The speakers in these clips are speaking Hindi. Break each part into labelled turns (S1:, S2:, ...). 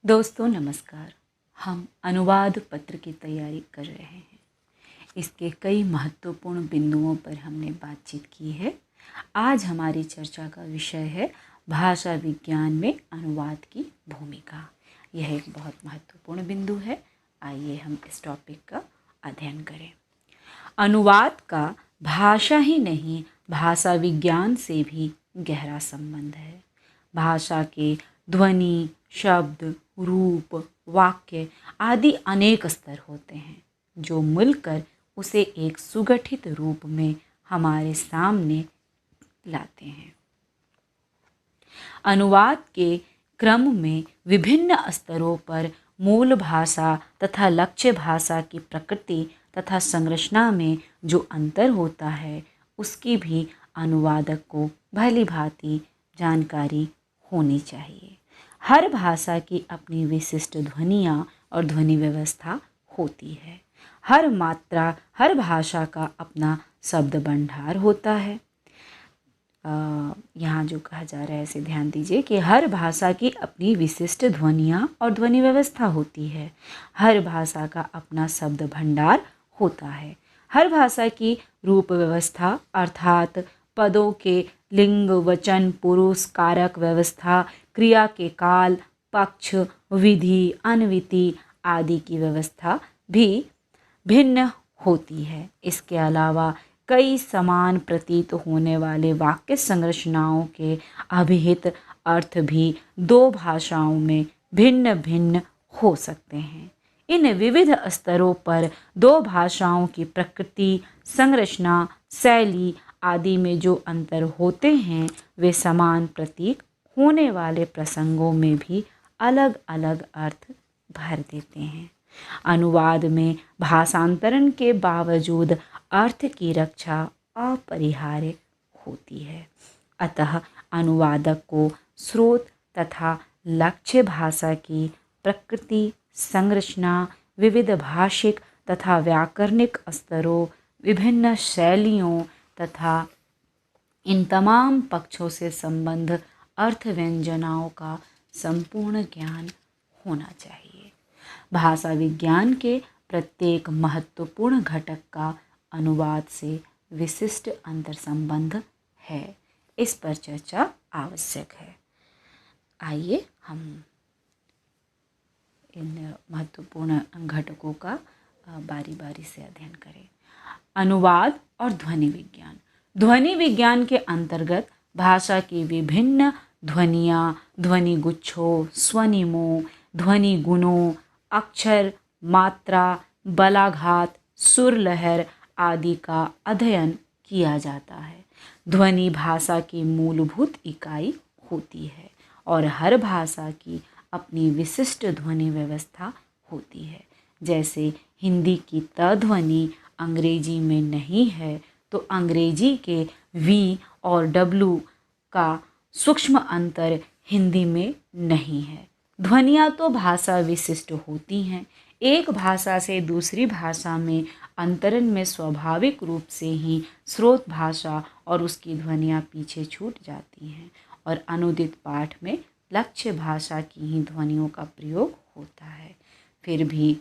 S1: दोस्तों नमस्कार। हम अनुवाद पत्र की तैयारी कर रहे हैं। इसके कई महत्वपूर्ण बिंदुओं पर हमने बातचीत की है। आज हमारी चर्चा का विषय है भाषा विज्ञान में अनुवाद की भूमिका। यह एक बहुत महत्वपूर्ण बिंदु है। आइए हम इस टॉपिक का अध्ययन करें। अनुवाद का भाषा ही नहीं, भाषा विज्ञान से भी गहरा संबंध है। भाषा के ध्वनि, शब्द, रूप, वाक्य आदि अनेक स्तर होते हैं जो मिलकर उसे एक सुगठित रूप में हमारे सामने लाते हैं। अनुवाद के क्रम में विभिन्न स्तरों पर मूल भाषा तथा लक्ष्य भाषा की प्रकृति तथा संरचना में जो अंतर होता है उसकी भी अनुवादक को भली भांति जानकारी होनी चाहिए। हर भाषा की अपनी विशिष्ट ध्वनियाँ और ध्वनि व्यवस्था होती है। हर मात्रा, हर भाषा का अपना शब्द भंडार होता है। यहाँ जो कहा जा रहा है इसे ध्यान दीजिए कि हर भाषा की अपनी विशिष्ट ध्वनियाँ और ध्वनि व्यवस्था होती है। हर भाषा का अपना शब्द भंडार होता है। हर भाषा की रूप व्यवस्था अर्थात पदों के लिंग, वचन, पुरुष, कारक व्यवस्था, क्रिया के काल, पक्ष, विधि, अन्विति आदि की व्यवस्था भी भिन्न होती है। इसके अलावा कई समान प्रतीत होने वाले वाक्य संरचनाओं के अभिहित अर्थ भी दो भाषाओं में भिन्न भिन्न हो सकते हैं। इन विविध स्तरों पर दो भाषाओं की प्रकृति, संरचना, शैली आदि में जो अंतर होते हैं वे समान प्रतीक होने वाले प्रसंगों में भी अलग अलग अर्थ भर देते हैं। अनुवाद में भाषांतरण के बावजूद अर्थ की रक्षा अपरिहार्य होती है। अतः अनुवादक को स्रोत तथा लक्ष्य भाषा की प्रकृति, संरचना, विविध भाषिक तथा व्याकरणिक स्तरों, विभिन्न शैलियों तथा इन तमाम पक्षों से संबद्ध अर्थ व्यंजनाओं का संपूर्ण ज्ञान होना चाहिए। भाषा विज्ञान के प्रत्येक महत्वपूर्ण घटक का अनुवाद से विशिष्ट अंतर संबंध है। इस पर चर्चा आवश्यक है। आइए हम इन महत्वपूर्ण घटकों का बारी बारी से अध्ययन करें। अनुवाद और ध्वनि विज्ञान। ध्वनि विज्ञान के अंतर्गत भाषा की विभिन्न ध्वनियाँ, ध्वनि गुच्छों, स्वनिमों, ध्वनि गुणों, अक्षर, मात्रा, बलाघात, सुर लहर आदि का अध्ययन किया जाता है। ध्वनि भाषा की मूलभूत इकाई होती है और हर भाषा की अपनी विशिष्ट ध्वनि व्यवस्था होती है। जैसे हिंदी की त ध्वनि अंग्रेजी में नहीं है तो अंग्रेजी के वी और डब्लू का सूक्ष्म अंतर हिंदी में नहीं है। ध्वनियाँ तो भाषा विशिष्ट होती हैं। एक भाषा से दूसरी भाषा में अंतरण में स्वाभाविक रूप से ही स्रोत भाषा और उसकी ध्वनियाँ पीछे छूट जाती हैं और अनुदित पाठ में लक्ष्य भाषा की ही ध्वनियों का प्रयोग होता है। फिर भी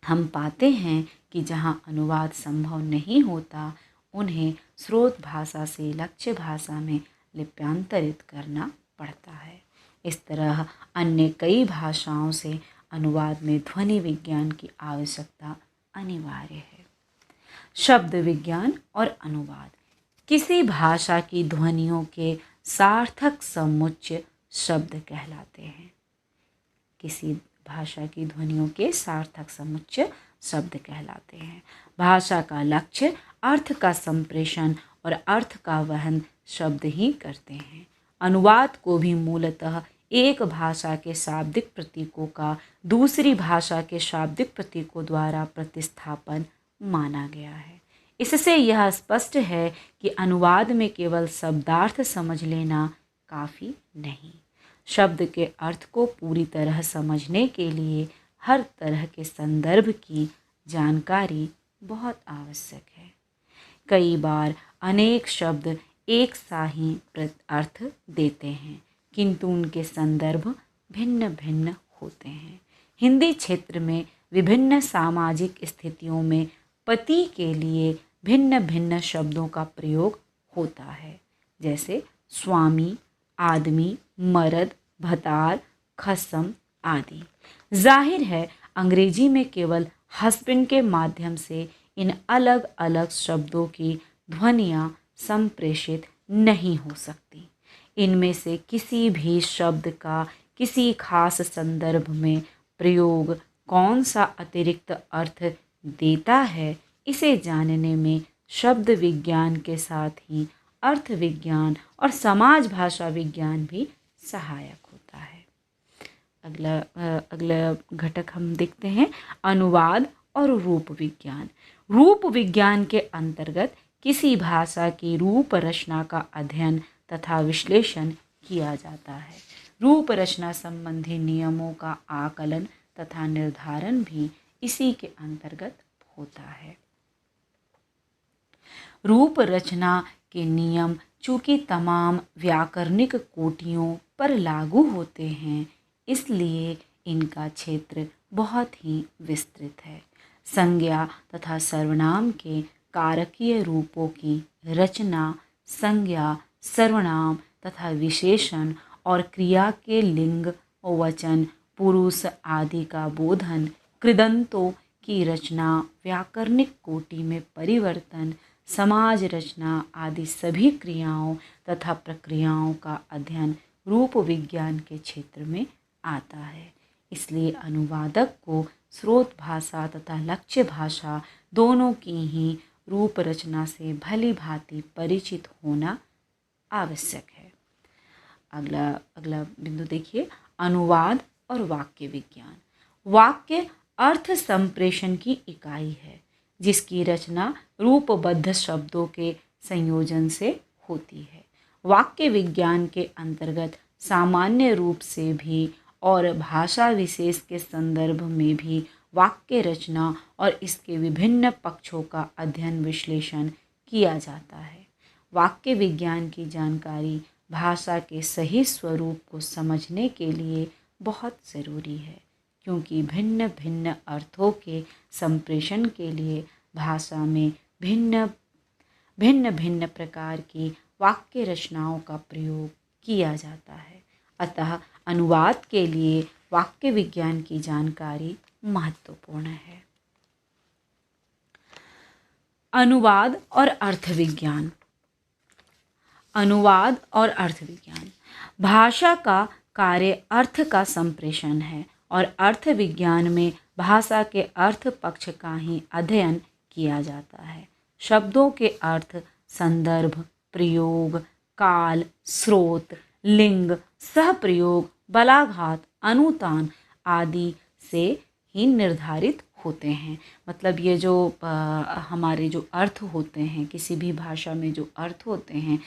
S1: हम पाते हैं कि जहाँ अनुवाद संभव नहीं होता उन्हें स्रोत भाषा से लक्ष्य भाषा में लिप्यांतरित करना पड़ता है। इस तरह अन्य कई भाषाओं से अनुवाद में ध्वनि विज्ञान की आवश्यकता अनिवार्य है। शब्द विज्ञान और अनुवाद। किसी भाषा की ध्वनियों के सार्थक समुच्चय शब्द कहलाते हैं। किसी भाषा की ध्वनियों के सार्थक समुच्चय शब्द कहलाते हैं। भाषा का लक्ष्य अर्थ का संप्रेषण और अर्थ का वहन शब्द ही करते हैं। अनुवाद को भी मूलतः एक भाषा के शाब्दिक प्रतीकों का दूसरी भाषा के शाब्दिक प्रतीकों द्वारा प्रतिस्थापन माना गया है। इससे यह स्पष्ट है कि अनुवाद में केवल शब्दार्थ समझ लेना काफ़ी नहीं। शब्द के अर्थ को पूरी तरह समझने के लिए हर तरह के संदर्भ की जानकारी बहुत आवश्यक है। कई बार अनेक शब्द एक सा ही अर्थ देते हैं किंतु उनके संदर्भ भिन्न भिन्न होते हैं। हिंदी क्षेत्र में विभिन्न सामाजिक स्थितियों में पति के लिए भिन्न भिन्न शब्दों का प्रयोग होता है, जैसे स्वामी, आदमी, मर्द, भतार, खसम आदि। जाहिर है अंग्रेजी में केवल हस्बैंड के माध्यम से इन अलग अलग शब्दों की ध्वनियाँ संप्रेषित नहीं हो सकती। इनमें से किसी भी शब्द का किसी खास संदर्भ में प्रयोग कौन सा अतिरिक्त अर्थ देता है, इसे जानने में शब्द विज्ञान के साथ ही अर्थ विज्ञान और समाज भाषा विज्ञान भी सहायक होता है। अगला घटक हम देखते हैं अनुवाद और रूप विज्ञान। रूप विज्ञान के अंतर्गत किसी भाषा की रूप रचना का अध्ययन तथा विश्लेषण किया जाता है। रूप रचना संबंधी नियमों का आकलन तथा निर्धारण भी इसी के अंतर्गत होता है। रूप रचना के नियम चूँकि तमाम व्याकरणिक कोटियों पर लागू होते हैं, इसलिए इनका क्षेत्र बहुत ही विस्तृत है। संज्ञा तथा सर्वनाम के कारकीय रूपों की रचना, संज्ञा, सर्वनाम तथा विशेषण और क्रिया के लिंग, वचन, पुरुष आदि का बोधन, कृदंतों की रचना, व्याकरणिक कोटि में परिवर्तन, समाज रचना आदि सभी क्रियाओं तथा प्रक्रियाओं का अध्ययन रूप विज्ञान के क्षेत्र में आता है। इसलिए अनुवादक को स्रोत भाषा तथा लक्ष्य भाषा दोनों की ही रूप रचना से भली भांति परिचित होना आवश्यक है। अगला बिंदु देखिए अनुवाद और वाक्य विज्ञान। वाक्य अर्थ संप्रेषण की इकाई है, जिसकी रचना रूपबद्ध शब्दों के संयोजन से होती है। वाक्य विज्ञान के अंतर्गत सामान्य रूप से भी और भाषा विशेष के संदर्भ में भी वाक्य रचना और इसके विभिन्न पक्षों का अध्ययन विश्लेषण किया जाता है। वाक्य विज्ञान की जानकारी भाषा के सही स्वरूप को समझने के लिए बहुत ज़रूरी है, क्योंकि भिन्न भिन्न अर्थों के संप्रेषण के लिए भाषा में भिन्न भिन्न प्रकार की वाक्य रचनाओं का प्रयोग किया जाता है। अतः अनुवाद के लिए वाक्य विज्ञान की जानकारी महत्वपूर्ण है। अनुवाद और अर्थ विज्ञान। अनुवाद और अर्थ विज्ञान। भाषा का कार्य अर्थ का संप्रेषण है और अर्थ विज्ञान में भाषा के अर्थ पक्ष का ही अध्ययन किया जाता है। शब्दों के अर्थ संदर्भ, प्रयोग, काल, स्रोत, लिंग, सहप्रयोग, बलाघात, अनुतान आदि से ही निर्धारित होते हैं। मतलब ये जो हमारे जो अर्थ होते हैं, किसी भी भाषा में जो अर्थ होते हैं,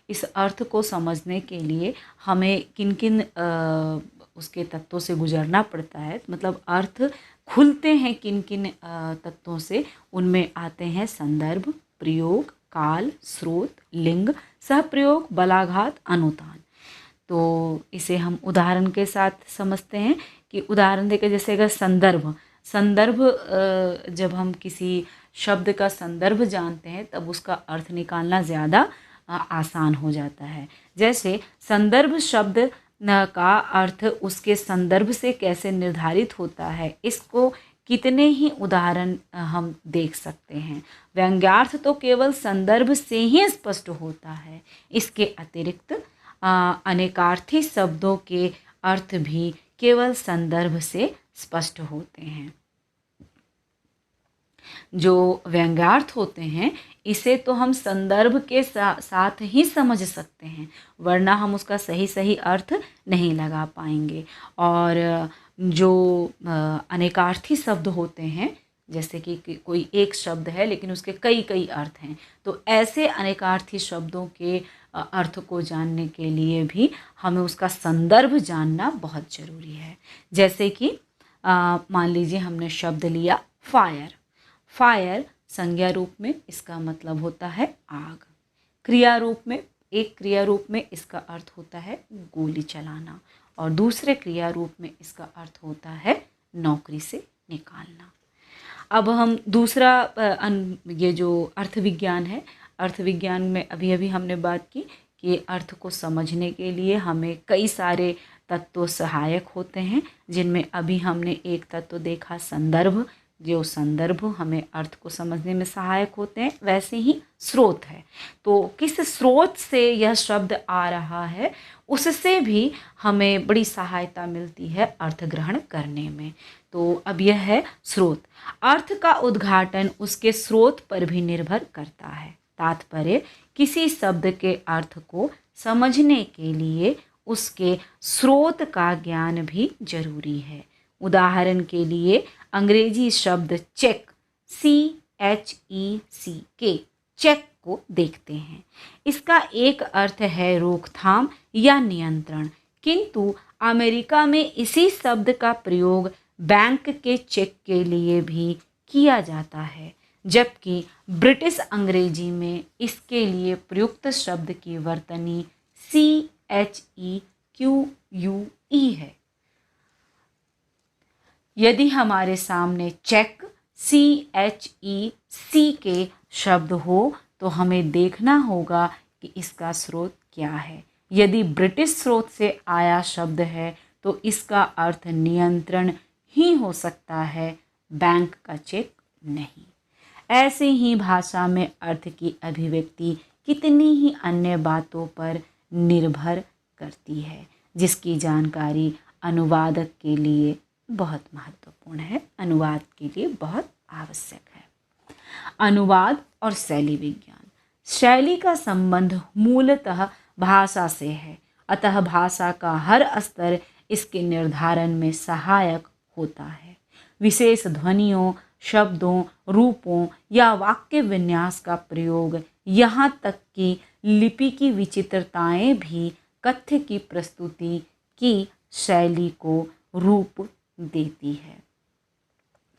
S1: इस अर्थ को समझने के लिए हमें किन किन उसके तत्वों से गुजरना पड़ता है। मतलब अर्थ खुलते हैं किन किन तत्वों से, उनमें आते हैं संदर्भ, प्रयोग, काल, स्रोत, लिंग, सहप्रयोग, बलाघात, अनुतान। तो इसे हम उदाहरण के साथ समझते हैं कि उदाहरण देकर जैसे अगर संदर्भ जब हम किसी शब्द का संदर्भ जानते हैं तब उसका अर्थ निकालना ज़्यादा आसान हो जाता है। जैसे संदर्भ शब्द का अर्थ उसके संदर्भ से कैसे निर्धारित होता है, इसको कितने ही उदाहरण हम देख सकते हैं। व्यंग्यार्थ तो केवल संदर्भ से ही स्पष्ट होता है। इसके अतिरिक्त अनेकार्थी शब्दों के अर्थ भी केवल संदर्भ से स्पष्ट होते हैं। जो व्यंग्यार्थ होते हैं इसे तो हम संदर्भ के साथ ही समझ सकते हैं, वरना हम उसका सही अर्थ नहीं लगा पाएंगे। और जो अनेकार्थी शब्द होते हैं, जैसे कि कोई एक शब्द है लेकिन उसके कई अर्थ हैं, तो ऐसे अनेकार्थी शब्दों के अर्थ को जानने के लिए भी हमें उसका संदर्भ जानना बहुत ज़रूरी है। जैसे कि मान लीजिए हमने शब्द लिया फायर। फायर संज्ञा रूप में इसका मतलब होता है आग। क्रिया रूप में इसका अर्थ होता है गोली चलाना। और दूसरे क्रिया रूप में इसका अर्थ होता है नौकरी से निकालना। अब हम दूसरा ये जो अर्थ विज्ञान है, अर्थ विज्ञान में अभी अभी हमने बात की कि अर्थ को समझने के लिए हमें कई सारे तत्व सहायक होते हैं, जिनमें अभी हमने एक तत्व देखा संदर्भ, जो संदर्भ हमें अर्थ को समझने में सहायक होते हैं। वैसे ही स्रोत है, तो किस स्रोत से यह शब्द आ रहा है उससे भी हमें बड़ी सहायता मिलती है अर्थ ग्रहण करने में। तो अब यह है स्रोत। अर्थ का उद्घाटन उसके स्रोत पर भी निर्भर करता है। तात्पर्य, किसी शब्द के अर्थ को समझने के लिए उसके स्रोत का ज्ञान भी जरूरी है। उदाहरण के लिए अंग्रेजी शब्द चेक, CHECK, चेक को देखते हैं। इसका एक अर्थ है रोकथाम या नियंत्रण, किंतु अमेरिका में इसी शब्द का प्रयोग बैंक के चेक के लिए भी किया जाता है, जबकि ब्रिटिश अंग्रेजी में इसके लिए प्रयुक्त शब्द की वर्तनी CHEQUE है। यदि हमारे सामने चेक CHECK शब्द हो तो हमें देखना होगा कि इसका स्रोत क्या है। यदि ब्रिटिश स्रोत से आया शब्द है तो इसका अर्थ नियंत्रण ही हो सकता है, बैंक का चेक नहीं। ऐसे ही भाषा में अर्थ की अभिव्यक्ति कितनी ही अन्य बातों पर निर्भर करती है, जिसकी जानकारी अनुवादक के लिए बहुत महत्वपूर्ण है, अनुवाद के लिए बहुत आवश्यक है। अनुवाद और शैली विज्ञान। शैली का संबंध मूलतः भाषा से है, अतः भाषा का हर स्तर इसके निर्धारण में सहायक होता है। विशेष ध्वनियों, शब्दों, रूपों या वाक्य विन्यास का प्रयोग, यहाँ तक कि लिपि की विचित्रताएं भी कथ्य की प्रस्तुति की शैली को रूप देती है।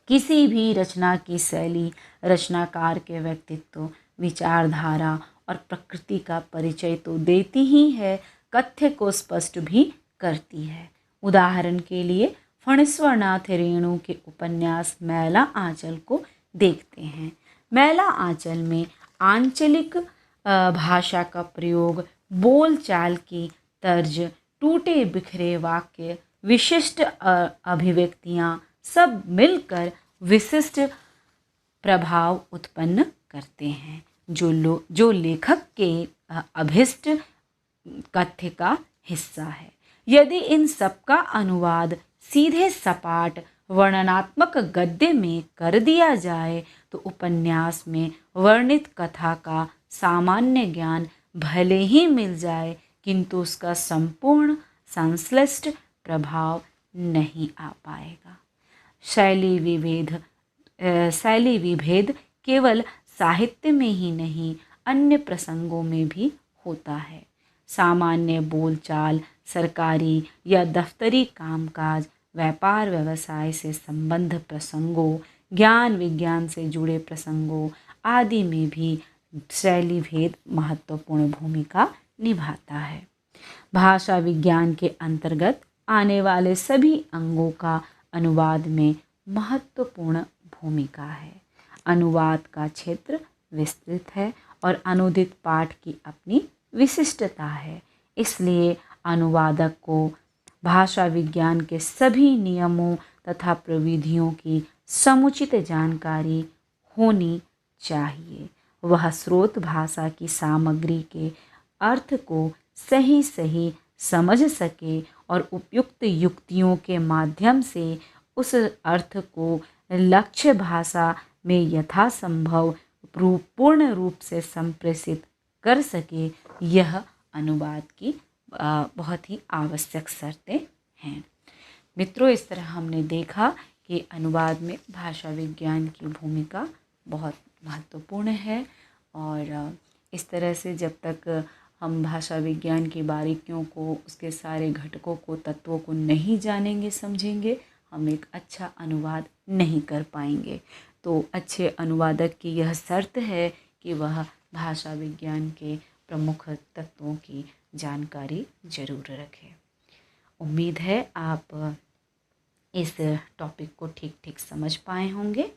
S1: किसी भी रचना की शैली रचनाकार के व्यक्तित्व, विचारधारा और प्रकृति का परिचय तो देती ही है, कथ्य को स्पष्ट भी करती है। उदाहरण के लिए फणीश्वरनाथ रेणु के उपन्यास मैला आंचल को देखते हैं। मैला आंचल में आंचलिक भाषा का प्रयोग, बोलचाल की तर्ज, टूटे बिखरे वाक्य, विशिष्ट अभिव्यक्तियाँ सब मिलकर विशिष्ट प्रभाव उत्पन्न करते हैं, जो लेखक के अभिष्ट कथ्य का हिस्सा है। यदि इन सब का अनुवाद सीधे सपाट वर्णनात्मक गद्य में कर दिया जाए तो उपन्यास में वर्णित कथा का सामान्य ज्ञान भले ही मिल जाए, किंतु उसका संपूर्ण संश्लिष्ट प्रभाव नहीं आ पाएगा। शैली विभेद केवल साहित्य में ही नहीं, अन्य प्रसंगों में भी होता है। सामान्य बोलचाल, सरकारी या दफ्तरी कामकाज, व्यापार व्यवसाय से संबद्ध प्रसंगों, ज्ञान विज्ञान से जुड़े प्रसंगों आदि में भी शैली भेद महत्वपूर्ण भूमिका निभाता है। भाषा विज्ञान के अंतर्गत आने वाले सभी अंगों का अनुवाद में महत्वपूर्ण भूमिका है। अनुवाद का क्षेत्र विस्तृत है और अनुदित पाठ की अपनी विशिष्टता है, इसलिए अनुवादक को भाषा विज्ञान के सभी नियमों तथा प्रविधियों की समुचित जानकारी होनी चाहिए। वह स्रोत भाषा की सामग्री के अर्थ को सही समझ सके और उपयुक्त युक्तियों के माध्यम से उस अर्थ को लक्ष्य भाषा में यथासंभव पूर्ण रूप से संप्रेषित कर सके। यह अनुवाद की बहुत ही आवश्यक शर्तें हैं। मित्रों, इस तरह हमने देखा कि अनुवाद में भाषा विज्ञान की भूमिका बहुत महत्वपूर्ण है और इस तरह से जब तक हम भाषा विज्ञान की बारीकियों को, उसके सारे घटकों को, तत्वों को नहीं जानेंगे, समझेंगे, हम एक अच्छा अनुवाद नहीं कर पाएंगे। तो अच्छे अनुवादक की यह शर्त है कि वह भाषा विज्ञान के प्रमुख तत्वों की जानकारी जरूर रखे। उम्मीद है आप इस टॉपिक को ठीक ठीक समझ पाए होंगे।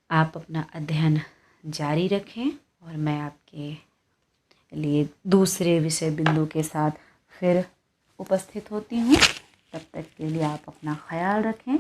S1: आप अपना अध्ययन जारी रखें और मैं आपके लिए दूसरे विषय बिंदु के साथ फिर उपस्थित होती हूँ। तब तक के लिए आप अपना ख्याल रखें।